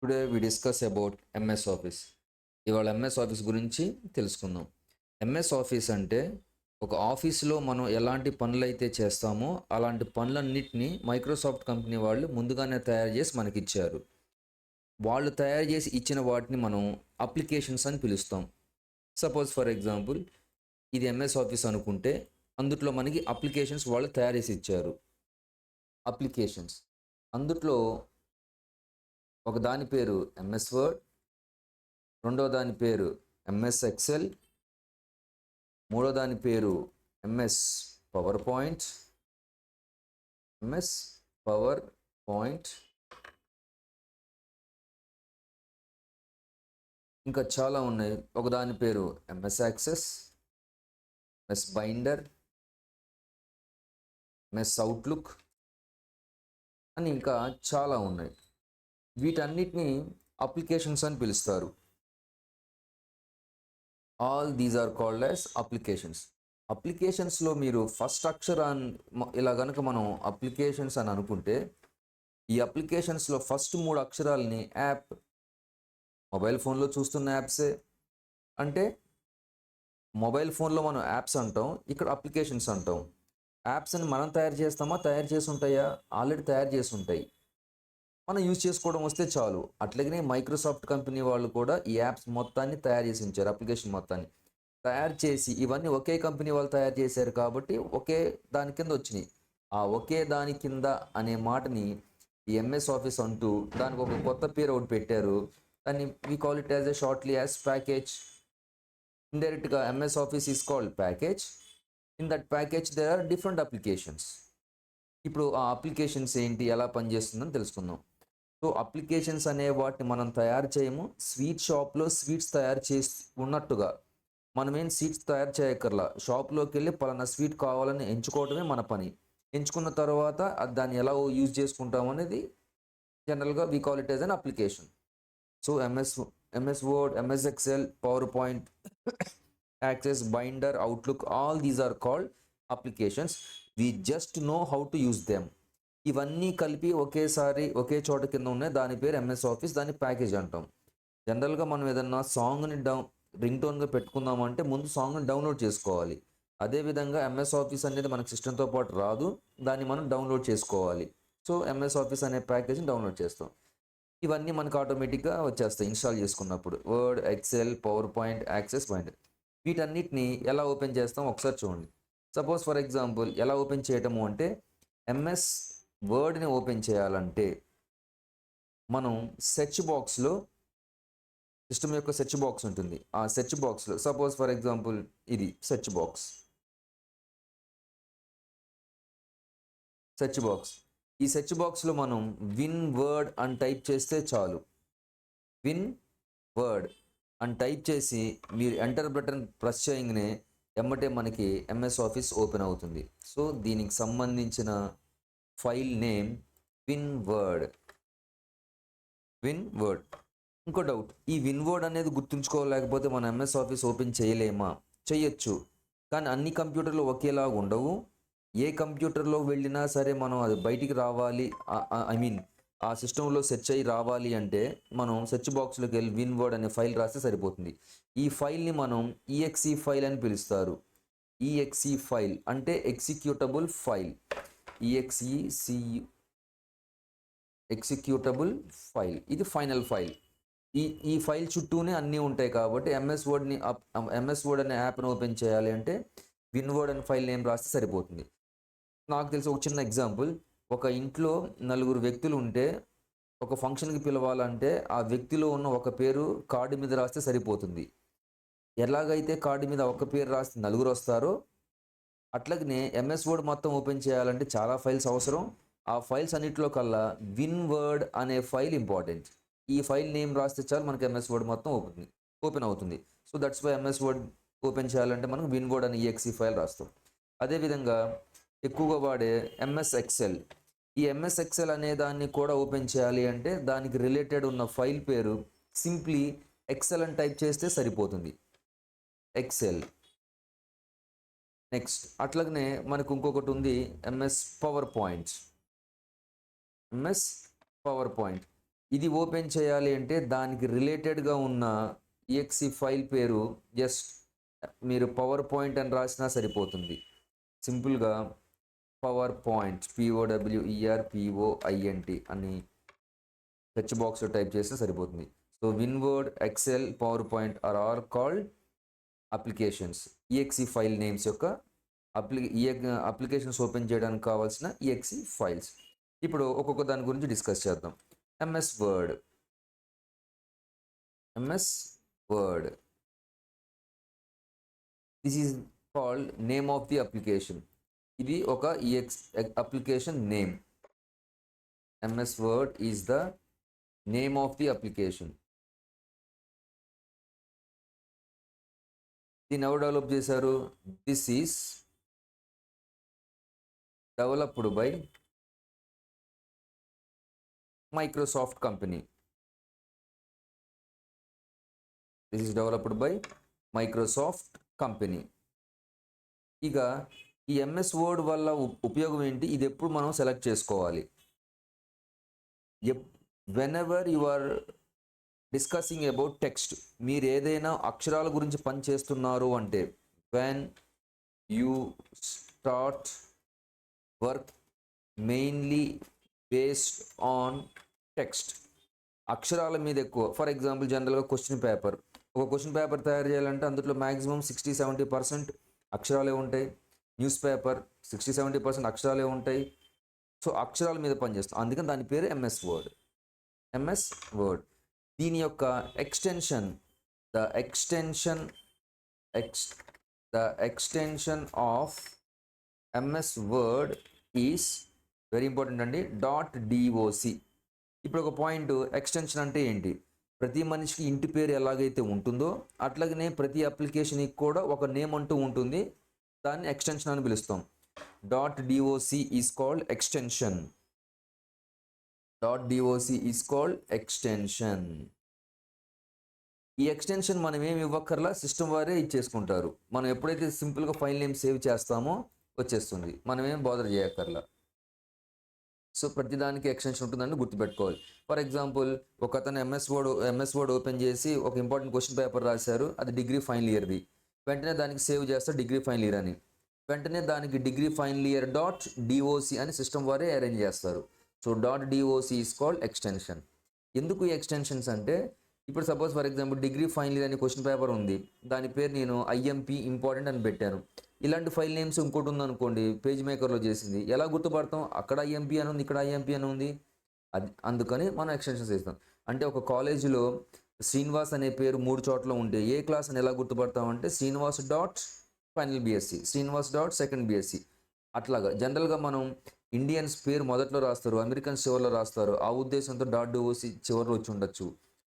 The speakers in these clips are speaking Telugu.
Today we discuss about MS Office. ఇవాళ ఎంఎస్ ఆఫీస్ గురించి తెలుసుకుందాం. ఎంఎస్ ఆఫీస్ అంటే ఒక ఆఫీస్లో మనం ఎలాంటి పనులు అయితే చేస్తామో అలాంటి పనులన్నిటినీ మైక్రోసాఫ్ట్ కంపెనీ వాళ్ళు ముందుగానే తయారు చేసి మనకిచ్చారు. వాళ్ళు తయారు చేసి ఇచ్చిన వాటిని మనం అప్లికేషన్స్ అని పిలుస్తాం. సపోజ్ ఫర్ ఎగ్జాంపుల్ ఇది ఎంఎస్ ఆఫీస్ అనుకుంటే అందుట్లో మనకి అప్లికేషన్స్ వాళ్ళు తయారు చేసి ఇచ్చారు. అప్లికేషన్స్ అందుట్లో ఒక దాని పేరు ఎంఎస్ వర్డ్, రెండో దాని పేరు ఎంఎస్ ఎక్సెల్, మూడో దాని పేరు MS PowerPoint, MS PowerPoint, ఇంకా చాలా ఉన్నాయి. ఒక దాని పేరు MS Access, MS Binder, MS Outlook అని ఇంకా చాలా ఉన్నాయి. వీటన్నిటిని అప్లికేషన్స్ అని పిలుస్తారు. All these are called as applications. అప్లికేషన్స్లో మీరు ఫస్ట్ అక్షరాన్ని ఇలా కనుక మనం అప్లికేషన్స్ అని అనుకుంటే ఈ అప్లికేషన్స్లో ఫస్ట్ 3 అక్షరాలని యాప్, మొబైల్ ఫోన్లో చూస్తున్న యాప్సే అంటే మొబైల్ ఫోన్లో మనం యాప్స్ అంటాం, ఇక్కడ అప్లికేషన్స్ అంటాం. యాప్స్ని మనం తయారు చేస్తామా, తయారు చేసి ఉంటాయా? ఆల్రెడీ తయారు చేసి ఉంటాయి, మనం యూజ్ చేసుకోవడం వస్తే చాలు. అట్లాగనే మైక్రోసాఫ్ట్ కంపెనీ వాళ్ళు కూడా ఈ యాప్స్ మొత్తాన్ని తయారు చేసి ఉంచారు. అప్లికేషన్ మొత్తాన్ని తయారు చేసి ఇవన్నీ ఒకే కంపెనీ వాళ్ళు తయారు చేశారు కాబట్టి ఒకే దాని కింద వచ్చినాయి. ఆ ఒకే దాని కింద అనే మాటని ఈ ఎంఎస్ ఆఫీస్ అంటూ దానికి ఒక కొత్త పేరు ఒకటి పెట్టారు. దాన్ని we call it as a shortly as package. ఇండైరెక్ట్గా MS Office is called package. In that package there are different applications. ఇప్పుడు ఆ అప్లికేషన్స్ ఏంటి, ఎలా పనిచేస్తుందని తెలుసుకుందాం. సో అప్లికేషన్స్ అనే వాటిని మనం తయారు చేయము. స్వీట్ షాప్లో స్వీట్స్ తయారు చేసి ఉన్నట్టుగా మనం ఏం స్వీట్స్ తయారు చేయక్కర్లా. షాప్లోకి వెళ్ళి పలానా స్వీట్ కావాలని ఎంచుకోవడమే మన పని. ఎంచుకున్న తర్వాత దాన్ని ఎలా యూజ్ చేసుకుంటాం అనేది జనరల్గా we call it as an application. So MS Word, MS Excel, PowerPoint, Access, Binder, Outlook, all these are called applications. We just know how to use them. ఇవన్నీ కలిపి ఒకేసారి ఒకే చోట కింద ఉన్నాయి, దాని పేరు ఎంఎస్ ఆఫీస్, దాన్ని ప్యాకేజ్ అంటాం. జనరల్గా మనం ఏదన్నా సాంగ్ని రింగ్ టోన్గా పెట్టుకుందామంటే ముందు సాంగ్ని డౌన్లోడ్ చేసుకోవాలి. అదేవిధంగా ఎంఎస్ ఆఫీస్ అనేది మనకు సిస్టంతో పాటు రాదు, దాన్ని మనం డౌన్లోడ్ చేసుకోవాలి. సో ఎంఎస్ ఆఫీస్ అనే ప్యాకేజ్ని డౌన్లోడ్ చేస్తాం. ఇవన్నీ మనకు ఆటోమేటిక్గా వచ్చేస్తాయి ఇన్స్టాల్ చేసుకున్నప్పుడు. Word, Excel, PowerPoint, Access, Binder. వీటన్నిటిని ఎలా ఓపెన్ చేస్తాం ఒకసారి చూడండి. సపోజ్ ఫర్ ఎగ్జాంపుల్ ఎలా ఓపెన్ చేయటము అంటే ఎంఎస్ వర్డ్ని ఓపెన్ చేయాలంటే మనం సెర్చ్ బాక్స్లో, సిస్టమ్ యొక్క సెర్చ్ బాక్స్ ఉంటుంది. ఆ సెర్చ్ బాక్స్లో సపోజ్ ఫర్ ఎగ్జాంపుల్ ఇది సెర్చ్ బాక్స్. ఈ సెర్చ్ బాక్స్లో మనం విన్ వర్డ్ అని టైప్ చేస్తే చాలు. విన్ వర్డ్ అని టైప్ చేసి మీరు ఎంటర్ బటన్ ప్రెస్ చేయగానే ఎమ్మటే మనకి ఎంఎస్ ఆఫీస్ ఓపెన్ అవుతుంది. సో దీనికి సంబంధించిన ఫైల్ నేమ్ విన్ వర్డ్. ఇంకో డౌట్, ఈ విన్ వర్డ్ అనేది గుర్తుంచుకోలేకపోతే మన ఎంఎస్ ఆఫీస్ ఓపెన్ చేయలేమా? చేయొచ్చు, కానీ అన్ని కంప్యూటర్లు ఒకేలాగా ఉండవు. ఏ కంప్యూటర్లో వెళ్ళినా సరే మనం అది బయటికి రావాలి, ఐ మీన్ ఆ సిస్టంలో సెర్చ్ అయ్యి రావాలి అంటే మనం సెర్చ్ బాక్స్లోకి వెళ్ళి విన్ వర్డ్ అనే ఫైల్ రాస్తే సరిపోతుంది. ఈ ఫైల్ని మనం ఈఎక్సీ ఫైల్ అని పిలుస్తారు. ఈఎక్సీ ఫైల్ అంటే ఎగ్జిక్యూటబుల్ ఫైల్. ఎగ్జిక్యూటబుల్ ఫైల్, ఇది ఫైనల్ ఫైల్. ఈ ఫైల్ చుట్టూనే అన్నీ ఉంటాయి కాబట్టి ఎంఎస్ వర్డ్ అనే యాప్ను ఓపెన్ చేయాలి అంటే విన్ వర్డ్ అనే ఫైల్ నేమ్ రాస్తే సరిపోతుంది. నాకు తెలిసి ఒక చిన్న ఎగ్జాంపుల్, ఒక ఇంట్లో 4 వ్యక్తులు ఉంటే ఒక ఫంక్షన్కి పిలవాలంటే ఆ వ్యక్తిలో ఉన్న ఒక పేరు కార్డు మీద రాస్తే సరిపోతుంది. ఎలాగైతే కార్డు మీద ఒక పేరు రాస్తే 4 వస్తారో అట్లాగనే ఎంఎస్ వర్డ్ మొత్తం ఓపెన్ చేయాలంటే చాలా ఫైల్స్ అవసరం. ఆ ఫైల్స్ అన్నింటిలో కల్లా విన్ వర్డ్ అనే ఫైల్ ఇంపార్టెంట్. ఈ ఫైల్ నేమ్ రాస్తే చాలు మనకి ఎంఎస్ వర్డ్ మొత్తం ఓపెన్ అవుతుంది. So that's why MS Word open చేయాలంటే మనం విన్ వర్డ్ అనే ఈఎక్సీ ఫైల్ రాస్తాం. అదేవిధంగా ఎక్కువగా వాడే ఎంఎస్ ఎక్సెల్. ఈ ఎంఎస్ ఎక్సెల్ అనే దాన్ని కూడా ఓపెన్ చేయాలి అంటే దానికి రిలేటెడ్ ఉన్న ఫైల్ పేరు సింప్లీ ఎక్సెల్ అని టైప్ చేస్తే సరిపోతుంది, ఎక్సెల్. నెక్స్ట్ అట్లాగనే మనకు ఇంకొకటి ఉంది ఎంఎస్ పవర్ పాయింట్. ఇది ఓపెన్ చేయాలి అంటే దానికి రిలేటెడ్గా ఉన్న exe ఫైల్ పేరు జస్ట్ మీరు పవర్ పాయింట్ అని రాసినా సరిపోతుంది. సింపుల్గా పవర్ పాయింట్ POWERPOINT అని సెర్చ్ బాక్స్లో టైప్ చేస్తే సరిపోతుంది. So WinWord, excel, PowerPoint are all called applications. exe file names యొక్క అప్లికేషన్స్ ఓపెన్ చేయడానికి కావాల్సిన exe ఫైల్స్. ఇప్పుడు ఒక్కొక్క దాని గురించి డిస్కస్ చేద్దాం. MS word. This is called name of the application. ఇది ఒక application name. MS word is the name of the application. దీన్ని ఎవరు డెవలప్ చేశారు? This is developed by Microsoft company. This is developed by Microsoft company. ఇక ఈ MS వర్డ్ వల్ల ఉపయోగం ఏంటి? ఇది ఎప్పుడు మనం సెలెక్ట్ చేసుకోవాలి? Whenever you are discussing about text, మీరు ఏదైనా అక్షరాల గురించి పని చేస్తున్నారు అంటే, when you start work mainly based on text, అక్షరాల మీద ఎక్కువ. ఫర్ ఎగ్జాంపుల్ జనరల్గా ఒక క్వశ్చన్ పేపర్ తయారు చేయాలంటే అందులో మ్యాక్సిమం 60-70% అక్షరాలే ఉంటాయి. న్యూస్ పేపర్ 60-70% అక్షరాలే ఉంటాయి. సో అక్షరాల మీద పనిచేస్తాం, అందుకని దాని పేరు MS వర్డ్. దీని యొక్క extension, the extension of MS word is very important అండి. .doc. ఇప్పుడు ఒక పాయింట్, ఎక్స్టెన్షన్ అంటే ఏంటి? ప్రతి మనిషికి ఇంటి పేరు ఎలాగైతే ఉంటుందో అట్లాగనే ప్రతి అప్లికేషన్కి కూడా ఒక నేమ్ అంటూ ఉంటుంది, దాన్ని ఎక్స్టెన్షన్ అని పిలుస్తాం. .doc is called extension. .doc is called extension. ఈ ఎక్స్టెన్షన్ మనం ఏమి ఇవ్వక్కర్లా, సిస్టమ్ వారే ఇచ్చేసుకుంటారు. మనం ఎప్పుడైతే సింపుల్గా ఫైల్ నేమ్ సేవ్ చేస్తామో వచ్చేస్తుంది, మనం ఏం బాదర్ చేయక్కర్లా. సో ప్రతిదానికి ఎక్స్టెన్షన్ ఉంటుందని గుర్తుపెట్టుకోవాలి. ఫర్ ఎగ్జాంపుల్ ఒక అతను MS వర్డ్ ఓపెన్ చేసి ఒక ఇంపార్టెంట్ క్వశ్చన్ పేపర్ రాశారు, అది డిగ్రీ ఫైనల్ ఇయర్ది. వెంటనే దానికి సేవ్ చేస్తారు డిగ్రీ ఫైనల్ ఇయర్ అని. వెంటనే దానికి డిగ్రీ ఫైనల్ ఇయర్ .doc అని సిస్టమ్ వారే అరేంజ్ చేస్తారు. So .doc is called extension. ఎందుకు ఈ ఎక్స్టెన్షన్స్ అంటే, ఇప్పుడు suppose for example degree final year అనే క్వశ్చన్ పేపర్ ఉంది, దాని పేరు నేను IMP ఇంపార్టెంట్ అని పెట్టాను. ఇలాంటి ఫైల్ నేమ్స్ ఇంకోటి ఉందనుకోండి, పేజ్ మేకర్లో చేసింది, ఎలా గుర్తుపడతాం? అక్కడ IMP అని ఉంది, ఇక్కడ IMP అని ఉంది. అది అందుకని మనం ఎక్స్టెన్షన్స్ ఇస్తాం. అంటే ఒక కాలేజీలో శ్రీనివాస్ అనే పేరు 3 చోట్ల ఉంటే ఏ క్లాస్ అని ఎలా గుర్తుపడతాం అంటే, Srinivas final BSc, Srinivas second BSc. అట్లాగా జనరల్గా మనం ఇండియన్స్ పేరు మొదట్లో రాస్తారు, అమెరికన్స్ చివరిలో రాస్తారు. ఆ ఉద్దేశంతో .doc చివరిలో వచ్చి ఉండొచ్చు.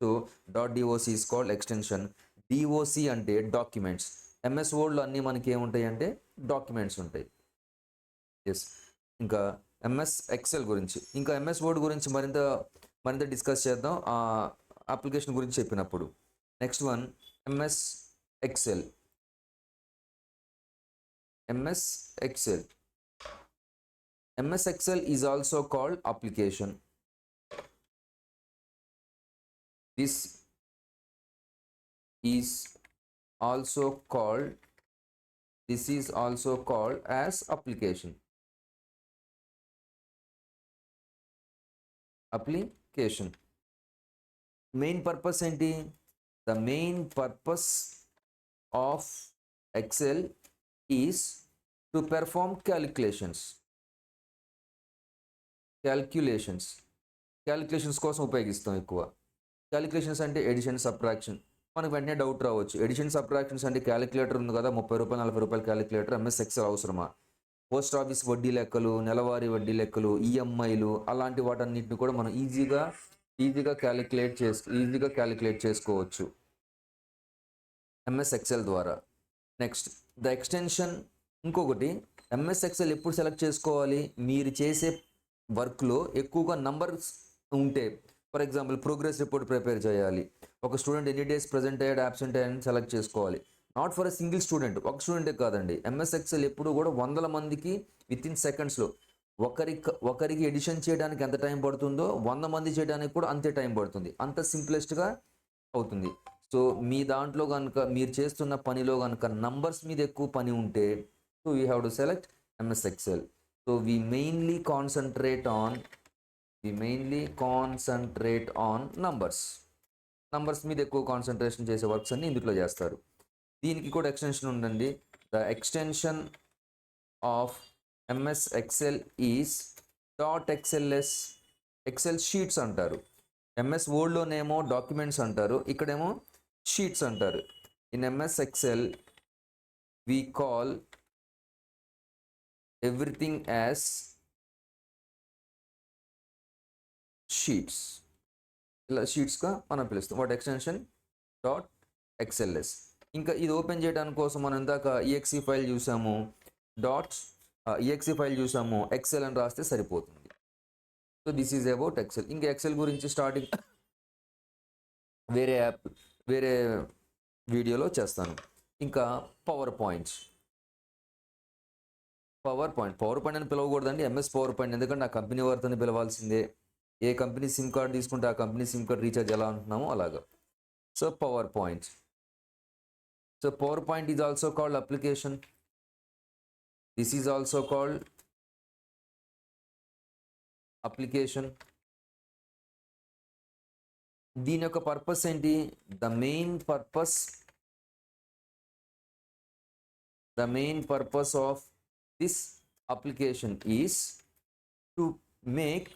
So .doc is called extension. DOC అంటే డాక్యుమెంట్స్. MS వర్డ్లో అన్నీ మనకి ఏముంటాయి అంటే డాక్యుమెంట్స్ ఉంటాయి. ఎస్. ఇంకా MS ఎక్సెల్ గురించి, ఇంకా MS వర్డ్ గురించి మరింత డిస్కస్ చేద్దాం ఆ అప్లికేషన్ గురించి చెప్పినప్పుడు. Next one MS Excel. MS Excel is also called application. This is also called as application. Main purpose ఏంటి? The main purpose of Excel is to perform calculations కోసం ఉపయోగిస్తాం ఎక్కువ. క్యాలిక్యులేషన్స్ అంటే ఎడిషన్, సబ్ట్రాక్షన్. మనకు వెంటనే డౌట్ రావచ్చు, ఎడిషన్ సబ్ట్రాక్షన్స్ అంటే క్యాలిక్యులేటర్ ఉంది కదా, 30 రూపాయలు 40 రూపాయలు క్యాలిక్యులేటర్, MS ఎక్సెల్ అవసరమా? పోస్ట్ ఆఫీస్ వడ్డీ లెక్కలు, నెలవారీ వడ్డీ లెక్కలు, EMIలు అలాంటి వాటన్నిటిని కూడా మనం ఈజీగా క్యాలిక్యులేట్ చేసుకోవచ్చు MS ఎక్సెల్ ద్వారా. Next the extension. ఇంకొకటి, MS ఎక్సెల్ ఎప్పుడు సెలెక్ట్ చేసుకోవాలి? మీరు చేసే వర్క్లో ఎక్కువగా నంబర్స్ ఉంటే, for example progress report prepare చేయాలి, ఒక స్టూడెంట్ ఎన్ని డేస్ ప్రెజెంట్ అయ్యాడు, అబ్సెంట్ అయ్యాడని సెలెక్ట్ చేసుకోవాలి. Not for a single student, ఒక స్టూడెంటే కాదండి. MS ఎక్సెల్ ఎప్పుడు కూడా 100 మందికి విత్ ఇన్ సెకండ్స్లో ఒకరికి ఎడిషన్ చేయడానికి ఎంత టైం పడుతుందో 100 మంది చేయడానికి కూడా అంతే టైం పడుతుంది. అంత సింప్లెస్ట్గా అవుతుంది. సో మీ దాంట్లో కనుక మీరు చేస్తున్న పనిలో కనుక నంబర్స్ మీద ఎక్కువ పని ఉంటే so you have to select MS Excel. So we mainly concentrate on numbers మీద ఎక్కువ కాన్సన్ట్రేషన్ చేసే వర్క్స్ అన్ని ఇందులో చేస్తారు. దీనికి కూడా ఎక్స్టెన్షన్ ఉందండి. The extension of MS Excel is .xls. Excel sheets అంటారు. ఎంఎస్ వర్డ్లోనేమో డాక్యుమెంట్స్ అంటారు, ఇక్కడేమో షీట్స్ అంటారు. In MS Excel we call everything as sheets. ఇలా షీట్స్గా మనం పిలుస్తాం. వాటి ఎక్స్టెన్షన్ .xls. ఇంకా ఇది ఓపెన్ చేయడానికి కోసం మనం ఇందాక exe ఫైల్ చూసాము, ఎక్సెల్ అని రాస్తే సరిపోతుంది. So this is about Excel. ఇంకా ఎక్సెల్ గురించి స్టార్టింగ్ వేరే వీడియోలో చేస్తాను. ఇంకా పవర్ పాయింట్ అని పిలవకూడదండి, ఎంఎస్ పవర్ పాయింట్. ఎందుకంటే ఆ కంపెనీ వారితోనే పిలవాల్సిందే. ఏ కంపెనీ సిమ్ కార్డ్ తీసుకుంటే ఆ కంపెనీ సిమ్ కార్డ్ రీఛార్జ్ ఎలా అంటున్నామో అలాగా. So PowerPoint is also called application. This is also called application. దీని యొక్క పర్పస్ ఏంటి? The main purpose of this application is to make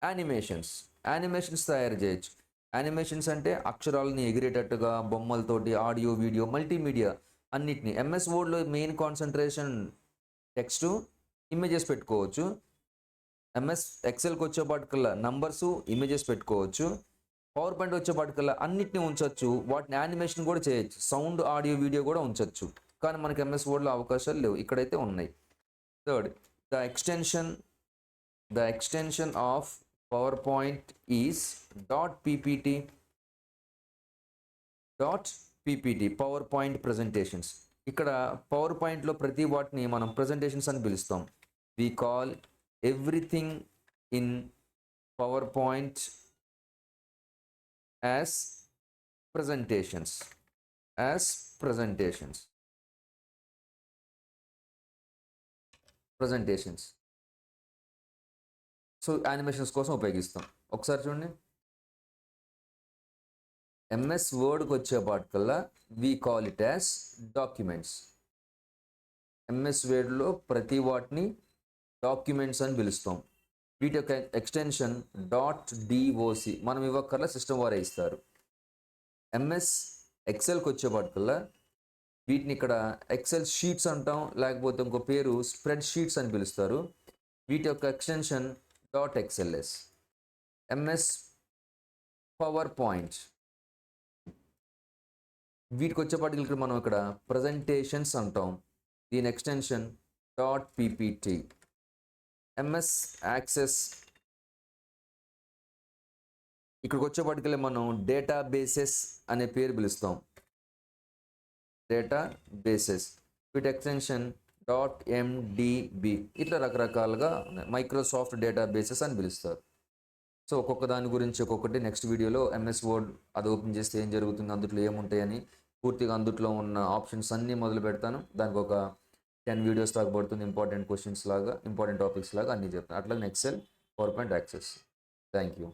animations తయారు చేయొచ్చు. యానిమేషన్స్ అంటే అక్షరాలని ఎగిరేటట్టుగా, బొమ్మలతోటి, ఆడియో, వీడియో, మల్టీమీడియా అన్నిటిని. ఎంఎస్ వర్డ్లో మెయిన్ కాన్సన్ట్రేషన్ టెక్స్ట్, ఇమేజెస్ పెట్టుకోవచ్చు. ఎంఎస్ ఎక్సెల్కి వచ్చేపాటికల్లా నంబర్స్, ఇమేజెస్ పెట్టుకోవచ్చు. పవర్ పాయింట్ వచ్చేపాటికల్లా అన్నిటిని ఉంచవచ్చు. వాటిని యానిమేషన్ కూడా చేయొచ్చు, సౌండ్, ఆడియో, వీడియో కూడా ఉంచవచ్చు. కానీ మనకి ఎంఎస్ వర్డ్లో అవకాశాలు లేవు, ఇక్కడైతే ఉన్నాయి. Third, the extension of PowerPoint is .ppt. PowerPoint presentations. ఇక్కడ పవర్ పాయింట్లో ప్రతి వాటిని మనం ప్రెజెంటేషన్స్ అని పిలుస్తాం. We call everything in PowerPoint as presentations. So animations కోసం ఉపయోగిస్తాం. ఒకసారి చూడండి, ఎంఎస్ వర్డ్కి వచ్చేపాటికల్లా we call it as documents. MS వర్డ్లో ప్రతి వాటిని డాక్యుమెంట్స్ అని పిలుస్తాం. వీటి యొక్క ఎక్స్టెన్షన్ .doc. మనం ఇవ్వక్కర్లా, సిస్టమ్ వారే ఇస్తారు. ఎంఎస్ ఎక్సెల్కి వచ్చేపాటికల్లా వీటిని ఇక్కడ ఎక్సెల్ షీట్స్ అంటాం, లేకపోతే ఇంకో పేరు స్ప్రెడ్ షీట్స్ అని పిలుస్తారు. వీటి యొక్క extension .xls. MS power point వీటికి వచ్చేపాటికి ఇక్కడ మనం ఇక్కడ ప్రజెంటేషన్స్ అంటాం. దీని ఎక్స్టెన్షన్ .ppt. ఎంఎస్ యాక్సెస్ ఇక్కడికి వచ్చేపాటికల్లా మనం డేటాబేసెస్ అనే పేరు పిలుస్తాం. డేటాబేసెస్ వీటి ఎక్స్టెన్షన్ .mdb. ఇట్లా రకరకాలుగా ఉన్నాయి. మైక్రోసాఫ్ట్ డేటాబేసెస్ అని పిలుస్తారు. సో ఒక్కొక్క దాని గురించి ఒక్కొక్కటి నెక్స్ట్ వీడియోలో ఎంఎస్ వర్డ్ అది ఓపెన్ చేస్తే ఏం జరుగుతుంది, అందులో ఏముంటాయని పూర్తిగా అందులో ఉన్న ఆప్షన్స్ అన్నీ మొదలు పెడతాను. దానికి ఒక 10 వీడియోస్ దాకా పడుతుంది. ఇంపార్టెంట్ క్వశ్చన్స్ లాగా, ఇంపార్టెంట్ టాపిక్స్ లాగా అన్నీ చెప్తాను. అట్లా Excel, PowerPoint, Access. Thank you.